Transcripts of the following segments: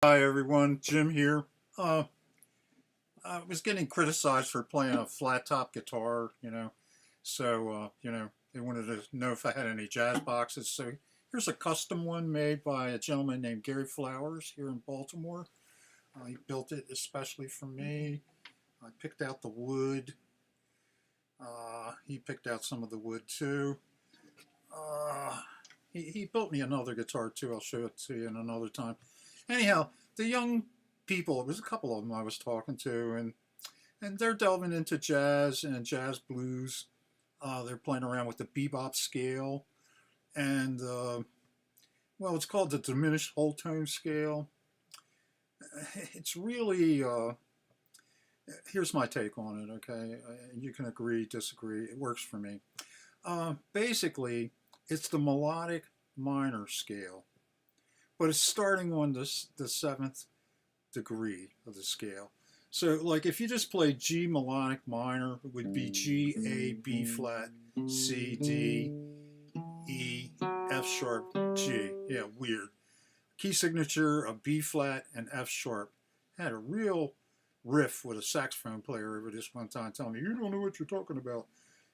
Hi everyone, Jim here. Uh, I was getting criticized for playing a flat top guitar, so they wanted to know if I had any jazz boxes. So here's a custom one made by a gentleman named Gary Flowers here in Baltimore. He built it especially for me. I picked out the wood. He picked out some of the wood too. Uh, he built me another guitar too. I'll show it to you in another time. Anyhow, the young people, it was a couple of them I was talking to, and they're delving into jazz and jazz blues. They're playing around with the bebop scale, and well, it's called the diminished whole tone scale. It's really, here's my take on it, okay? You can agree, disagree, it works for me. Basically, it's the melodic minor scale, but it's starting on the seventh degree of the scale. So, like, if you just play G melodic minor, it would be G, A, B flat, C, D, E, F sharp, G. Yeah, weird. Key signature of B flat and F sharp. Had a real riff with a saxophone player over this one time telling me, "You don't know what you're talking about."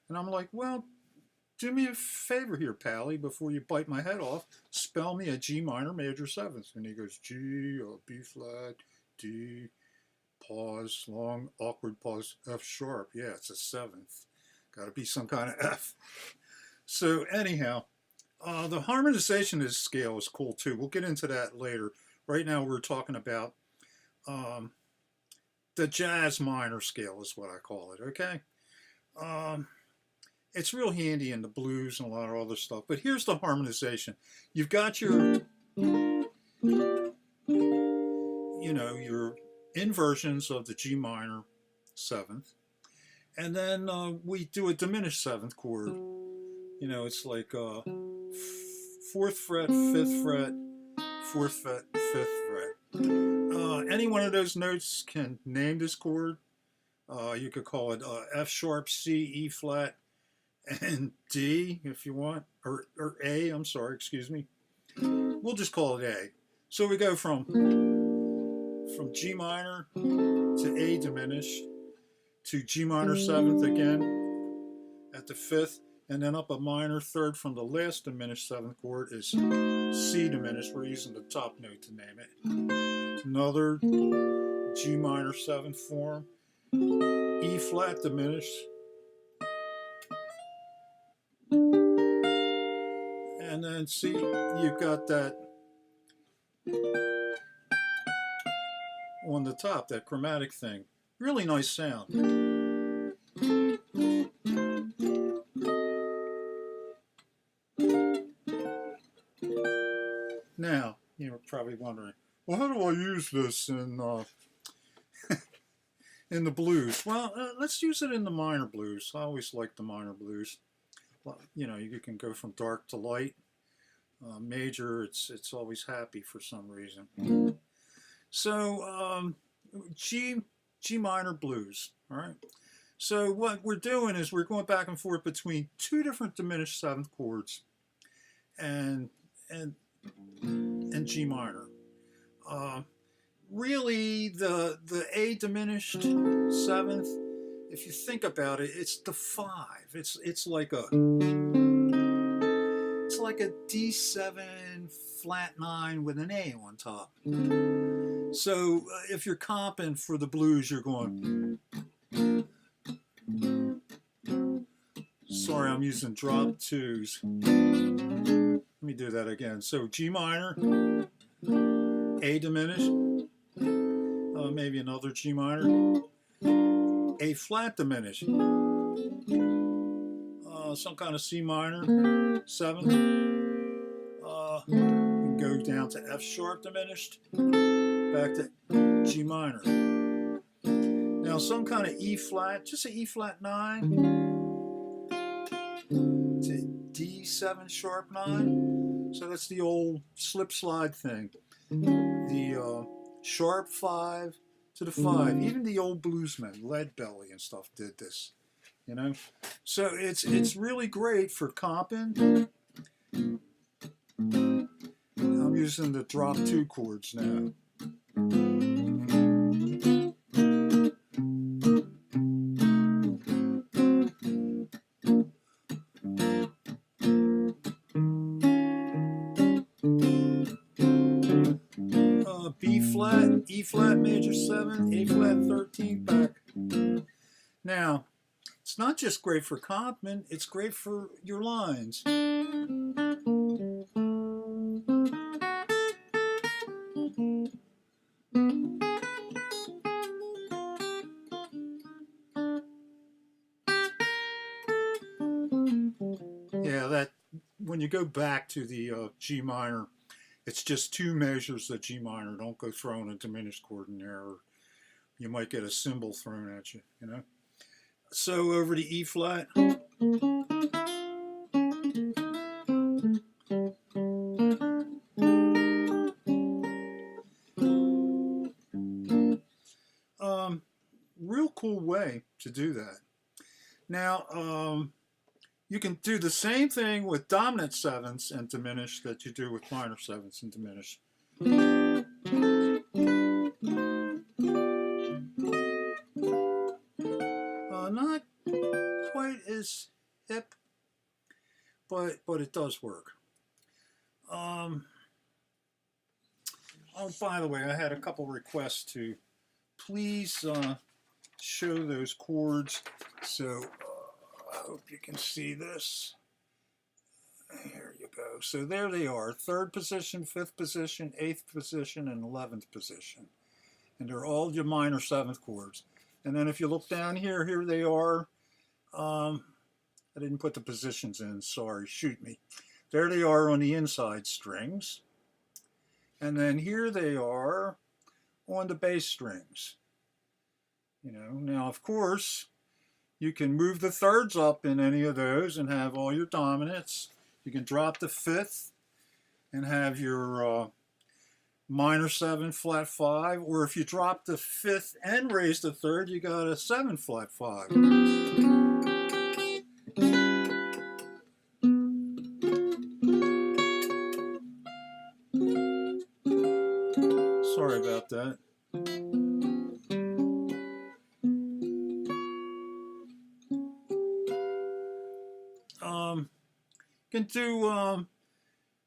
And I'm like, well, do me a favor here, Pally, before you bite my head off. Spell me a G minor major seventh. And he goes, G, B flat, D, pause, long, awkward pause, F sharp. Yeah, it's a seventh. Got to be some kind of F. So anyhow, the harmonization of this scale is cool too. We'll get into that later. Right now we're talking about the jazz minor scale is what I call it, okay? It's real handy in the blues and a lot of other stuff. But here's the harmonization. You've got your, your inversions of the G minor seventh. And then we do a diminished seventh chord. It's like fourth fret, fifth fret, fourth fret, fifth fret. Any one of those notes can name this chord. You could call it F sharp, C, E flat, and D if you want, or A, I'm sorry, excuse me. We'll just call it A. So we go from G minor to A diminished to G minor seventh again at the fifth, and then up a minor third from the last diminished seventh chord is C diminished. We're using the top note to name it. Another G minor seventh form, E flat diminished, and then see, you've got that on the top, that chromatic thing. Really nice sound. Now, you're probably wondering, well, how do I use this in in the blues? Well, let's use it in the minor blues. I always like the minor blues. You can go from dark to light. Major, it's always happy for some reason. So G minor blues. All right. So what we're doing is we're going back and forth between two different diminished seventh chords, and G minor. Really, the A diminished seventh, if you think about it, it's the five. It's like a D7 flat 9 with an A on top. So if you're comping for the blues, you're going. Sorry, I'm using drop twos. Let me do that again. So G minor, A diminished, maybe another G minor, A flat diminished, some kind of C minor, seventh, go down to F sharp diminished, back to G minor. Now some kind of E flat, just an E flat 9 to D7 sharp 9. So that's the old slip slide thing. The sharp 5 to the 5. Even the old bluesmen, Lead Belly and stuff, did this. So it's really great for comping. I'm using the drop 2 chords now. B flat, E flat major 7, A flat 13 back. Now, it's not just great for complement, it's great for your lines. Yeah, that when you go back to the G minor, it's just two measures of G minor. Don't go throwing a diminished chord in there, or you might get a cymbal thrown at you, you know. So over to E flat. Real cool way to do that. Now, you can do the same thing with dominant sevenths and diminished that you do with minor sevenths and diminished. Not quite as hip, but it does work. Oh, by the way, I had a couple requests to please show those chords. So I hope you can see this. Here you go. So there they are. 3rd position, 5th position, 8th position, and 11th position. And they're all your minor 7th chords. And then if you look down here, here they are. I didn't put the positions in. Sorry, shoot me. There they are on the inside strings. And then here they are on the bass strings. You know, now of course, you can move the thirds up in any of those and have all your dominants. You can drop the 5th and have your minor 7 flat 5, or if you drop the 5th and raise the 3rd, you got a 7 flat 5. Sorry about that. You can do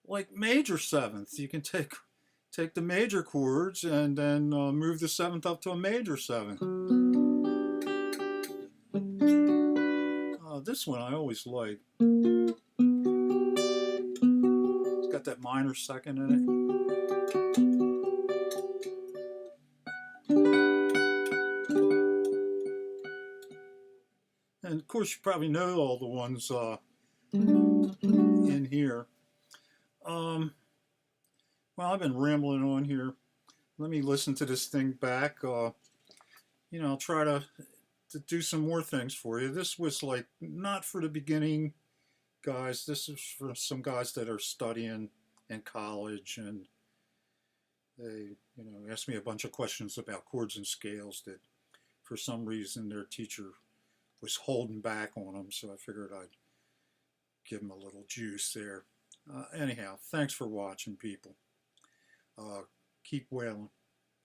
like major 7th. You can take the major chords and then move the 7th up to a major 7th. This one I always like. It's got that minor 2nd in it. And of course you probably know all the ones in here. Well, I've been rambling on here. Let me listen to this thing back. You know, I'll try to do some more things for you. This was like not for the beginning guys. This is for some guys that are studying in college, and they, you know, asked me a bunch of questions about chords and scales that for some reason their teacher was holding back on them, so I figured I'd give them a little juice there. Anyhow, thanks for watching, people. Keep wailing.